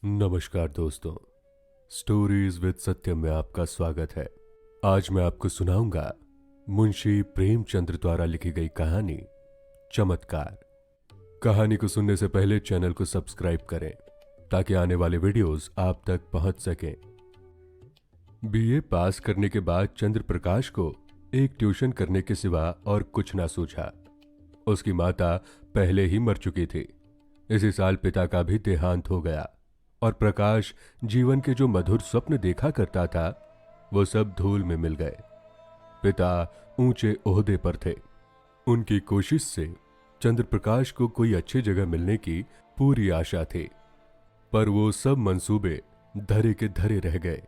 नमस्कार दोस्तों, stories with सत्यम में आपका स्वागत है। आज मैं आपको सुनाऊंगा मुंशी प्रेमचंद्र द्वारा लिखी गई कहानी चमत्कार। कहानी को सुनने से पहले चैनल को सब्सक्राइब करें ताकि आने वाले वीडियोस आप तक पहुंच सकें। बीए पास करने के बाद चंद्र प्रकाश को एक ट्यूशन करने के सिवा और कुछ ना सूझा। उसकी माता पहले ही मर चुकी थी। इसी साल पिता का भी देहांत हो गया और प्रकाश जीवन के जो मधुर स्वप्न देखा करता था वो सब धूल में मिल गए। पिता ऊंचे ओहदे पर थे। उनकी कोशिश से चंद्र प्रकाश को कोई अच्छी जगह मिलने की पूरी आशा थी, पर वो सब मंसूबे धरे के धरे रह गए।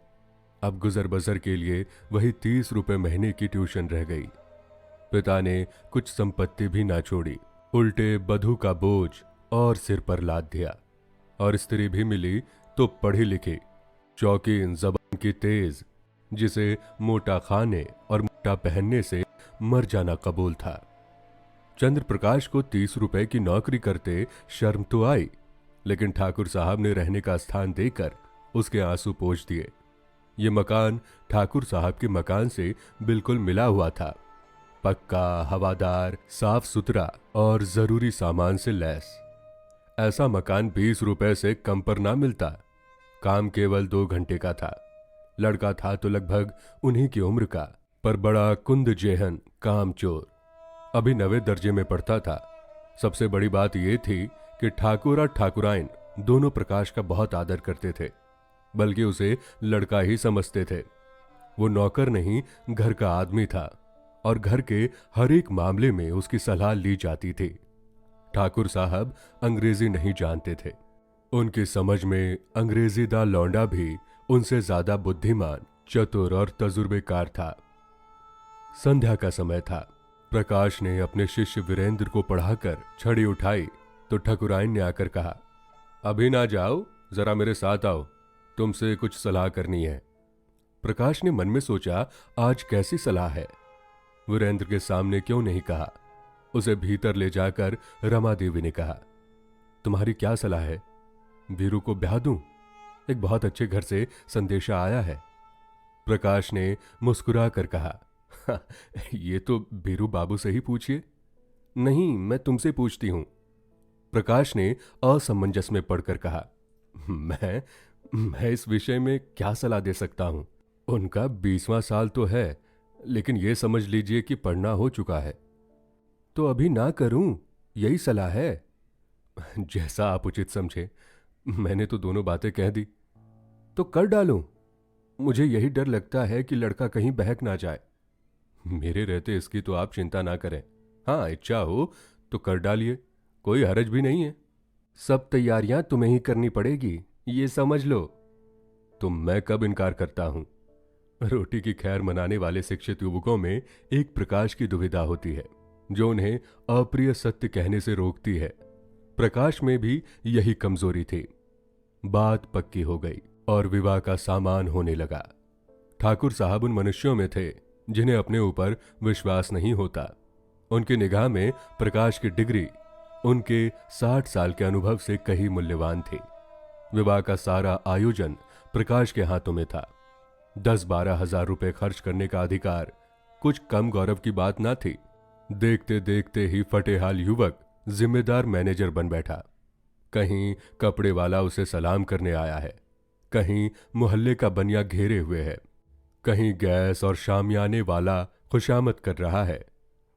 अब गुजर बसर के लिए वही 30 रुपए महीने की ट्यूशन रह गई। पिता ने कुछ संपत्ति भी ना छोड़ी, उल्टे बधू का बोझ और सिर पर लाद दिया। और स्त्री भी मिली तो पढ़ी लिखी, शौकीन, जबान की तेज, जिसे मोटा खाने और मोटा पहनने से मर जाना कबूल था। चंद्र प्रकाश को 30 रुपए की नौकरी करते शर्म तो आई, लेकिन ठाकुर साहब ने रहने का स्थान देकर उसके आंसू पोंछ दिए। ये मकान ठाकुर साहब के मकान से बिल्कुल मिला हुआ था, पक्का, हवादार, साफ सुथरा और जरूरी सामान से लैस। ऐसा मकान 20 रुपए से कम पर ना मिलता। काम केवल 2 घंटे का था। लड़का था तो लगभग उन्हीं की उम्र का, पर बड़ा कुंद जेहन कामचोर। अभी 9वें दर्जे में पढ़ता था। सबसे बड़ी बात यह थी कि ठाकुर और ठाकुराइन दोनों प्रकाश का बहुत आदर करते थे, बल्कि उसे लड़का ही समझते थे। वो नौकर नहीं, घर का आदमी था और घर के हर एक मामले में उसकी सलाह ली जाती थी। ठाकुर साहब अंग्रेजी नहीं जानते थे। उनकी समझ में अंग्रेजीदा लौंडा भी उनसे ज्यादा बुद्धिमान, चतुर और तजुर्बेकार था। संध्या का समय था। प्रकाश ने अपने शिष्य वीरेंद्र को पढ़ाकर छड़ी उठाई तो ठकुराइन ने आकर कहा, अभी ना जाओ, जरा मेरे साथ आओ, तुमसे कुछ सलाह करनी है। प्रकाश ने मन में सोचा, आज कैसी सलाह है? वीरेंद्र के सामने क्यों नहीं कहा? उसे भीतर ले जाकर रमा देवी ने कहा, तुम्हारी क्या सलाह है? वीरू को ब्याह दूं? एक बहुत अच्छे घर से संदेशा आया है। प्रकाश ने मुस्कुरा कर कहा, ये तो वीरू बाबू से ही पूछिए। नहीं, मैं तुमसे पूछती हूं। प्रकाश ने असमंजस में पढ़कर कहा, मैं इस विषय में क्या सलाह दे सकता हूं? उनका 20वां साल तो है, लेकिन यह समझ लीजिए कि पढ़ना हो चुका है। तो अभी ना करूं, यही सलाह है। जैसा आप उचित समझे। मैंने तो दोनों बातें कह दी। तो कर डालूं? मुझे यही डर लगता है कि लड़का कहीं बहक ना जाए। मेरे रहते इसकी तो आप चिंता ना करें। हाँ, इच्छा हो तो कर डालिए, कोई हरज भी नहीं है। सब तैयारियां तुम्हें ही करनी पड़ेगी, ये समझ लो। तो मैं कब इनकार करता हूं? रोटी की खैर मनाने वाले शिक्षित युवकों में एक प्रकाश की दुविधा होती है, जो उन्हें अप्रिय सत्य कहने से रोकती है। प्रकाश में भी यही कमजोरी थी। बात पक्की हो गई और विवाह का सामान होने लगा। ठाकुर साहब उन मनुष्यों में थे जिन्हें अपने ऊपर विश्वास नहीं होता। उनकी निगाह में प्रकाश की डिग्री उनके 60 साल के अनुभव से कहीं मूल्यवान थी। विवाह का सारा आयोजन प्रकाश के हाथों में था। 10-12 हजार रुपए खर्च करने का अधिकार कुछ कम गौरव की बात ना थी। देखते देखते ही फटेहाल युवक जिम्मेदार मैनेजर बन बैठा। कहीं कपड़े वाला उसे सलाम करने आया है, कहीं मोहल्ले का बनिया घेरे हुए है, कहीं गैस और शामियाने वाला खुशामद कर रहा है।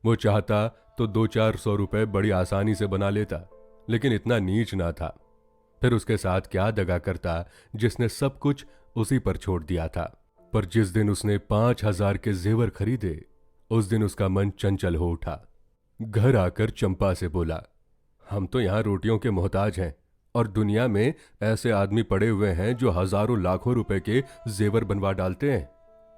वो चाहता तो 200-400 रुपए बड़ी आसानी से बना लेता, लेकिन इतना नीच ना था। फिर उसके साथ क्या दगा करता जिसने सब कुछ उसी पर छोड़ दिया था। पर जिस दिन उसने 5,000 के जेवर खरीदे, उस दिन उसका मन चंचल हो उठा। घर आकर चंपा से बोला, हम तो यहां रोटियों के मोहताज हैं और दुनिया में ऐसे आदमी पड़े हुए हैं जो हजारों लाखों रुपए के जेवर बनवा डालते हैं।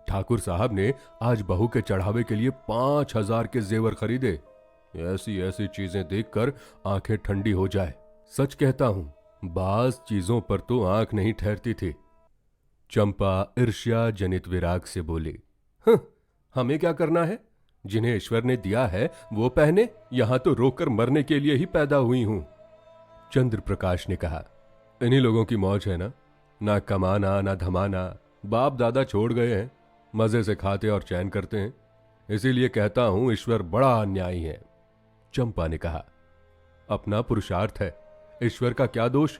ठाकुर साहब ने आज बहू के चढ़ावे के लिए 5,000 के जेवर खरीदे। ऐसी ऐसी चीजें देखकर आंखें ठंडी हो जाए। सच कहता हूं, बाज चीजों पर तो आंख नहीं ठहरती थी। चंपा ईर्ष्या जनित विराग से बोली, हमें क्या करना है? जिन्हें ईश्वर ने दिया है वो पहने, यहां तो रोकर मरने के लिए ही पैदा हुई हूं। चंद्र प्रकाश ने कहा, इन्हीं लोगों की मौज है ना कमाना ना धमाना, बाप दादा छोड़ गए हैं, मजे से खाते और चैन करते हैं। इसीलिए कहता हूं ईश्वर बड़ा अन्यायी है। चंपा ने कहा, अपना पुरुषार्थ है, ईश्वर का क्या दोष?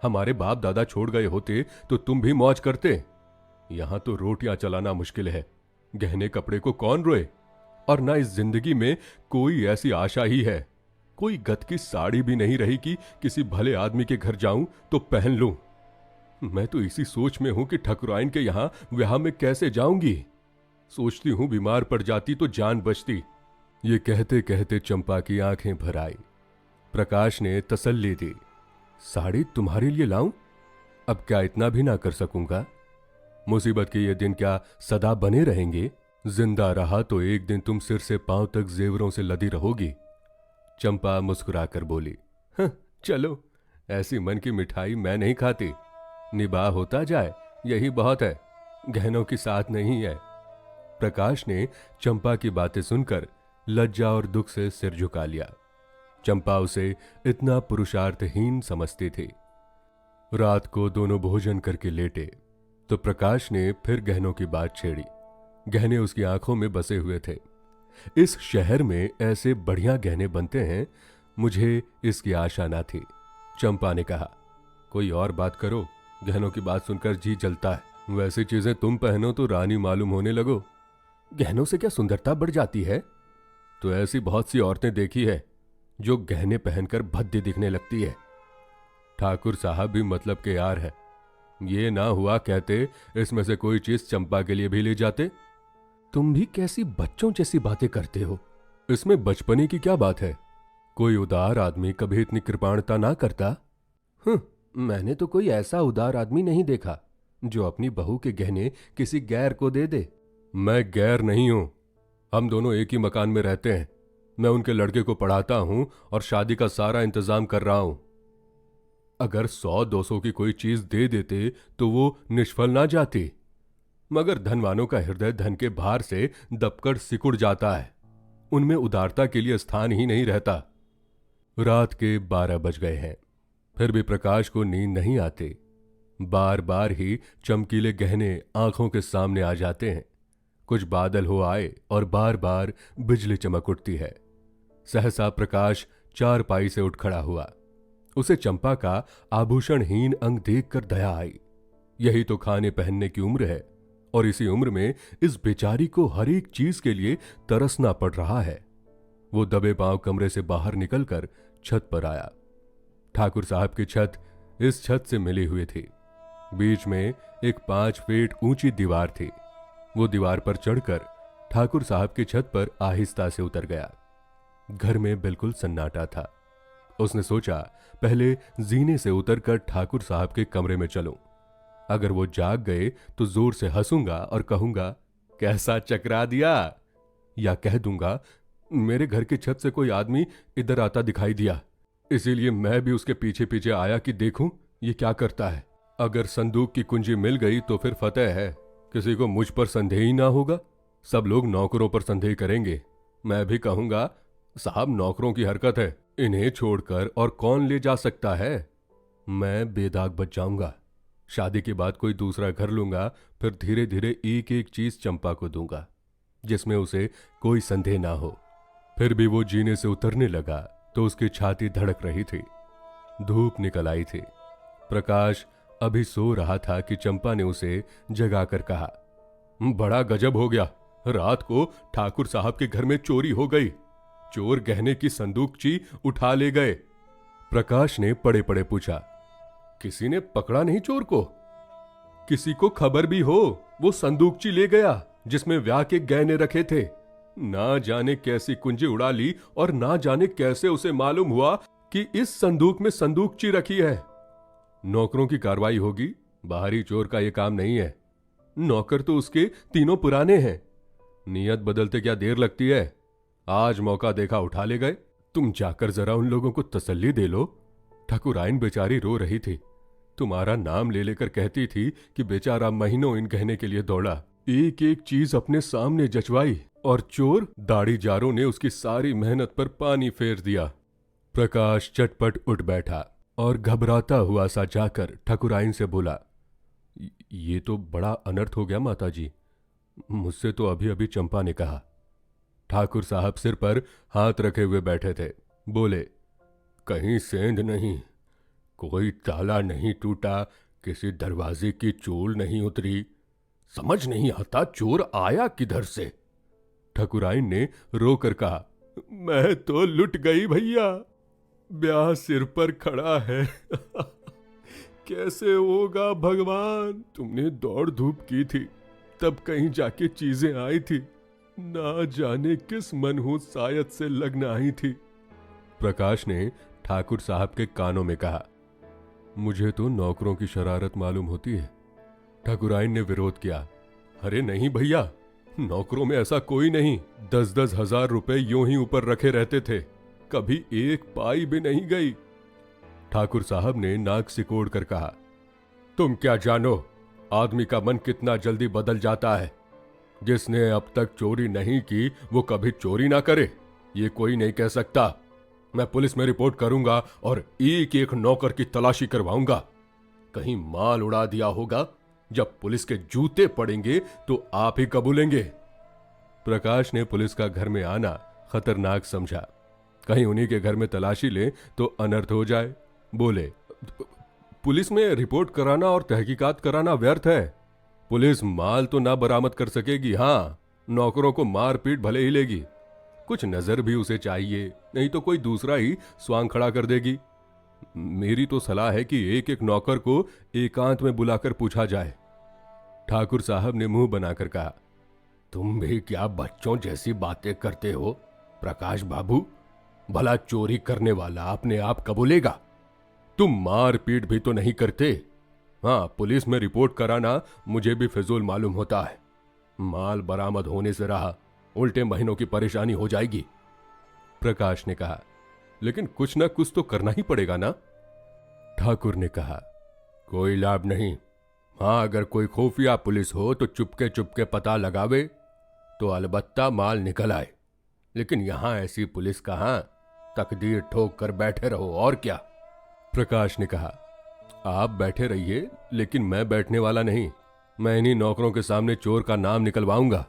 हमारे बाप दादा छोड़ गए होते तो तुम भी मौज करते। यहां तो रोटियां चलाना मुश्किल है, गहने कपड़े को कौन रोए? और ना इस जिंदगी में कोई ऐसी आशा ही है, कोई गत की साड़ी भी नहीं रही कि किसी भले आदमी के घर जाऊं तो पहन लूं। मैं तो इसी सोच में हूं कि ठकुराइन के यहां ब्याह में कैसे जाऊंगी। सोचती हूं बीमार पड़ जाती तो जान बचती। ये कहते कहते चंपा की आंखें भर आई। प्रकाश ने तसल्ली दी, साड़ी तुम्हारे लिए लाऊं? अब क्या इतना भी ना कर सकूंगा? मुसीबत के ये दिन क्या सदा बने रहेंगे? जिंदा रहा तो एक दिन तुम सिर से पांव तक जेवरों से लदी रहोगी। चंपा मुस्कुराकर बोली, चलो, ऐसी मन की मिठाई मैं नहीं खाती। निबाह होता जाए यही बहुत है, गहनों की साथ नहीं है। प्रकाश ने चंपा की बातें सुनकर लज्जा और दुख से सिर झुका लिया। चंपा उसे इतना पुरुषार्थहीन समझती थी। रात को दोनों भोजन करके लेटे तो प्रकाश ने फिर गहनों की बात छेड़ी। गहने उसकी आंखों में बसे हुए थे। इस शहर में ऐसे बढ़िया गहने बनते हैं, मुझे इसकी आशा ना थी। चंपा ने कहा, कोई और बात करो, गहनों की बात सुनकर जी जलता है। वैसी चीजें तुम पहनो तो रानी मालूम होने लगो। गहनों से क्या सुंदरता बढ़ जाती है? तो ऐसी बहुत सी औरतें देखी है जो गहने पहनकर भद्दी दिखने लगती है। ठाकुर साहब भी मतलब के यार है। ये ना हुआ कहते इसमें से कोई चीज चंपा के लिए भी ले जाते। तुम भी कैसी बच्चों जैसी बातें करते हो। इसमें बचपने की क्या बात है? कोई उदार आदमी कभी इतनी कृपाणता ना करता। मैंने तो कोई ऐसा उदार आदमी नहीं देखा जो अपनी बहू के गहने किसी गैर को दे दे। मैं गैर नहीं हूं, हम दोनों एक ही मकान में रहते हैं। मैं उनके लड़के को पढ़ाता हूं और शादी का सारा इंतजाम कर रहा हूं। अगर 100-200 की कोई चीज दे देते तो वो निष्फल ना जाती, मगर धनवानों का हृदय धन के भार से दबकर सिकुड़ जाता है। उनमें उदारता के लिए स्थान ही नहीं रहता। रात के 12 बज गए हैं, फिर भी प्रकाश को नींद नहीं आती। बार बार ही चमकीले गहने आंखों के सामने आ जाते हैं। कुछ बादल हो आए और बार बार बिजली चमक उठती है। सहसा प्रकाश चारपाई से उठ खड़ा हुआ। उसे चंपा का आभूषणहीन अंग देखकर दया आई। यही तो खाने पहनने की उम्र है, और इसी उम्र में इस बेचारी को हर एक चीज के लिए तरसना पड़ रहा है। वो दबे पांव कमरे से बाहर निकलकर छत पर आया। ठाकुर साहब की छत इस छत से मिली हुई थी। बीच में एक 5 फीट ऊंची दीवार थी। वो दीवार पर चढ़कर ठाकुर साहब की छत पर आहिस्ता से उतर गया। घर में बिल्कुल सन्नाटा था। उसने सोचा, पहले जीने से उतरकर ठाकुर साहब के कमरे में चलूं। अगर वो जाग गए तो जोर से हंसूंगा और कहूंगा, कैसा चकरा दिया, या कह दूंगा, मेरे घर की छत से कोई आदमी इधर आता दिखाई दिया, इसीलिए मैं भी उसके पीछे पीछे आया कि देखूं ये क्या करता है। अगर संदूक की कुंजी मिल गई तो फिर फतेह है, किसी को मुझ पर संदेह ही ना होगा। सब लोग नौकरों पर संदेह करेंगे। मैं भी कहूंगा, साहब नौकरों की हरकत है, इन्हें छोड़कर और कौन ले जा सकता है। मैं बेदाग बच जाऊंगा। शादी के बाद कोई दूसरा घर लूंगा, फिर धीरे धीरे एक एक चीज चंपा को दूंगा जिसमें उसे कोई संदेह ना हो। फिर भी वो जीने से उतरने लगा तो उसकी छाती धड़क रही थी। धूप निकल आई थी। प्रकाश अभी सो रहा था कि चंपा ने उसे जगाकर कहा, बड़ा गजब हो गया, रात को ठाकुर साहब के घर में चोरी हो गई। चोर गहने की संदूकची उठा ले गए। प्रकाश ने पड़े पड़े पूछा, किसी ने पकड़ा नहीं चोर को? किसी को खबर भी हो, वो संदूकची ले गया जिसमें ब्याह के गहने रखे थे। ना जाने कैसी कुंजी उड़ा ली और ना जाने कैसे उसे मालूम हुआ कि इस संदूक में संदूकची रखी है। नौकरों की कार्रवाई होगी, बाहरी चोर का यह काम नहीं है। नौकर तो उसके तीनों पुराने हैं। नियत बदलते क्या देर लगती है? आज मौका देखा उठा ले गए। तुम जाकर जरा उन लोगों को तसल्ली दे लो। ठाकुराइन बेचारी रो रही थी। तुम्हारा नाम ले लेकर कहती थी कि बेचारा महीनों इन गहने के लिए दौड़ा, एक एक चीज अपने सामने जचवाई, और चोर दाढ़ी जारों ने उसकी सारी मेहनत पर पानी फेर दिया। प्रकाश चटपट उठ बैठा और घबराता हुआ सा जाकर ठकुराइन से बोला, ये तो बड़ा अनर्थ हो गया माताजी, मुझसे तो अभी अभी चंपा ने कहा। ठाकुर साहब सिर पर हाथ रखे हुए बैठे थे। बोले, कहीं सेंध नहीं, कोई ताला नहीं टूटा, किसी दरवाजे की चूल नहीं उतरी, समझ नहीं आता चोर आया किधर से। ठकुराइन ने रोकर कहा, मैं तो लुट गई भैया, ब्याह सिर पर खड़ा है। कैसे होगा भगवान, तुमने दौड़ धूप की थी, तब कहीं जाके चीजें आई थी, ना जाने किस मनहूस सायद से लगन आई थी। प्रकाश ने ठाकुर साहब के कानों में कहा, मुझे तो नौकरों की शरारत मालूम होती है। ठकुराइन ने विरोध किया, अरे नहीं भैया, नौकरों में ऐसा कोई नहीं, 10-10 हजार रुपए यूं ही ऊपर रखे रहते थे, कभी एक पाई भी नहीं गई। ठाकुर साहब ने नाक सिकोड़ कर कहा, तुम क्या जानो आदमी का मन कितना जल्दी बदल जाता है। जिसने अब तक चोरी नहीं की वो कभी चोरी ना करे, ये कोई नहीं कह सकता। मैं पुलिस में रिपोर्ट करूंगा और एक एक नौकर की तलाशी करवाऊंगा। कहीं माल उड़ा दिया होगा, जब पुलिस के जूते पड़ेंगे तो आप ही कबूलेंगे। प्रकाश ने पुलिस का घर में आना खतरनाक समझा, कहीं उन्हीं के घर में तलाशी ले तो अनर्थ हो जाए। बोले, पुलिस में रिपोर्ट कराना और तहकीकात कराना व्यर्थ है, पुलिस माल तो ना बरामद कर सकेगी, हाँ नौकरों को मार पीट भले ही लेगी, कुछ नजर भी उसे चाहिए, नहीं तो कोई दूसरा ही स्वांग खड़ा कर देगी। मेरी तो सलाह है कि एक एक नौकर को एकांत में बुलाकर पूछा जाए। ठाकुर साहब ने मुंह बनाकर कहा, तुम भी क्या बच्चों जैसी बातें करते हो प्रकाश बाबू, भला चोरी करने वाला अपने आप कबूलेगा? तुम मार पीट भी तो नहीं करते। हाँ, पुलिस में रिपोर्ट कराना मुझे भी फिजूल मालूम होता है, माल बरामद होने से रहा उल्टे महीनों की परेशानी हो जाएगी। प्रकाश ने कहा, लेकिन कुछ ना कुछ तो करना ही पड़ेगा ना। ठाकुर ने कहा, कोई लाभ नहीं, हाँ अगर कोई खुफिया पुलिस हो तो चुपके चुपके पता लगावे तो अलबत्ता माल निकल आए, लेकिन यहां ऐसी पुलिस कहां, तकदीर ठोक कर बैठे रहो और क्या। प्रकाश ने कहा, आप बैठे रहिए, लेकिन मैं बैठने वाला नहीं, मैं इन्हीं नौकरों के सामने चोर का नाम निकलवाऊंगा।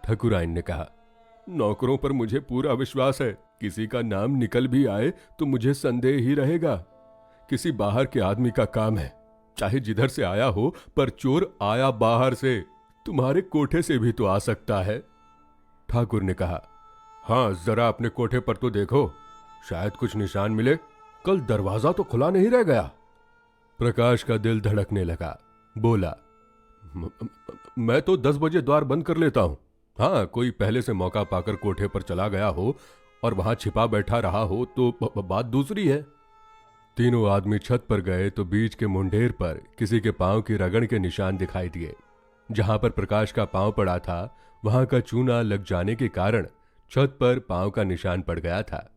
ठकुराइन ने कहा, नौकरों पर मुझे पूरा विश्वास है, किसी का नाम निकल भी आए तो मुझे संदेह ही रहेगा, किसी बाहर के आदमी का काम है, चाहे जिधर से आया हो, पर चोर आया बाहर से, तुम्हारे कोठे से भी तो आ सकता है। ठाकुर ने कहा, हाँ जरा अपने कोठे पर तो देखो, शायद कुछ निशान मिले, कल दरवाजा तो खुला नहीं रह गया। प्रकाश का दिल धड़कने लगा। बोला, मैं तो 10 बजे द्वार बंद कर लेता हूं, हाँ कोई पहले से मौका पाकर कोठे पर चला गया हो और वहां छिपा बैठा रहा हो तो बात दूसरी है। तीनों आदमी छत पर गए तो बीच के मुंडेर पर किसी के पांव की रगड़ के निशान दिखाई दिए। जहां पर प्रकाश का पांव पड़ा था वहां का चूना लग जाने के कारण छत पर पांव का निशान पड़ गया था।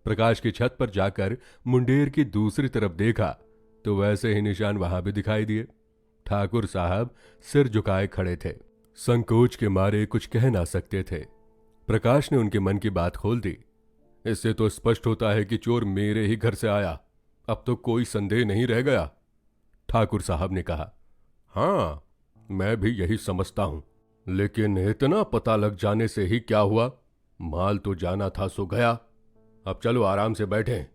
प्रकाश की छत पर जाकर मुंडेर की दूसरी तरफ देखा तो वैसे ही निशान वहां भी दिखाई दिए। ठाकुर साहब सिर झुकाए खड़े थे, संकोच के मारे कुछ कह ना सकते थे। प्रकाश ने उनके मन की बात खोल दी, इससे तो स्पष्ट होता है कि चोर मेरे ही घर से आया, अब तो कोई संदेह नहीं रह गया। ठाकुर साहब ने कहा, हाँ मैं भी यही समझता हूं, लेकिन इतना पता लग जाने से ही क्या हुआ, माल तो जाना था सो गया, अब चलो आराम से बैठें,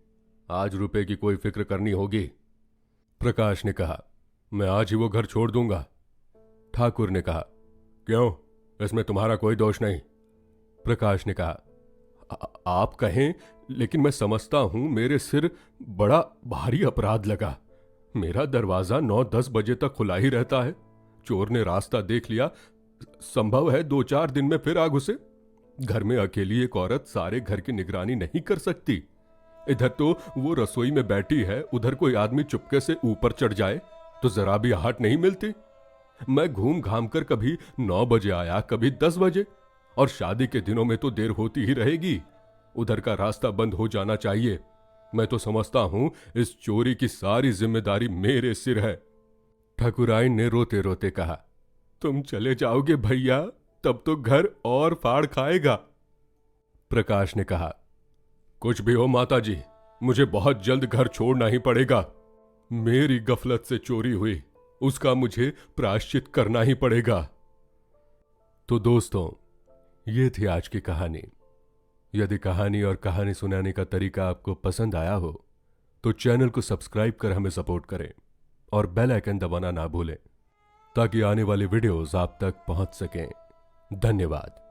आज रुपए की कोई फिक्र करनी होगी। प्रकाश ने कहा, मैं आज ही वो घर छोड़ दूंगा। ठाकुर ने कहा, क्यों, इसमें तुम्हारा कोई दोष नहीं। प्रकाश ने कहा, आप कहें, लेकिन मैं समझता हूं मेरे सिर बड़ा भारी अपराध लगा, मेरा दरवाजा 9-10 बजे तक खुला ही रहता है, चोर ने रास्ता देख लिया, संभव है 2-4 दिन में फिर आ घुसे, घर में अकेली एक औरत सारे घर की निगरानी नहीं कर सकती, इधर तो वो रसोई में बैठी है, उधर कोई आदमी चुपके से ऊपर चढ़ जाए तो जरा भी आहट नहीं मिलती। मैं घूम घाम कर कभी 9 बजे आया, कभी 10 बजे, और शादी के दिनों में तो देर होती ही रहेगी, उधर का रास्ता बंद हो जाना चाहिए। मैं तो समझता हूं इस चोरी की सारी जिम्मेदारी मेरे सिर है। ठकुराइन ने रोते रोते कहा, तुम चले जाओगे भैया, तब तो घर और फाड़ खाएगा। प्रकाश ने कहा, कुछ भी हो माताजी, मुझे बहुत जल्द घर छोड़ना ही पड़ेगा। मेरी गफलत से चोरी हुई, उसका मुझे प्रायश्चित करना ही पड़ेगा। तो दोस्तों, ये थी आज की कहानी। यदि कहानी और कहानी सुनाने का तरीका आपको पसंद आया हो तो चैनल को सब्सक्राइब कर हमें सपोर्ट करें और बेल आइकन दबाना ना भूलें ताकि आने वाली वीडियोस आप तक पहुंच सकें। धन्यवाद।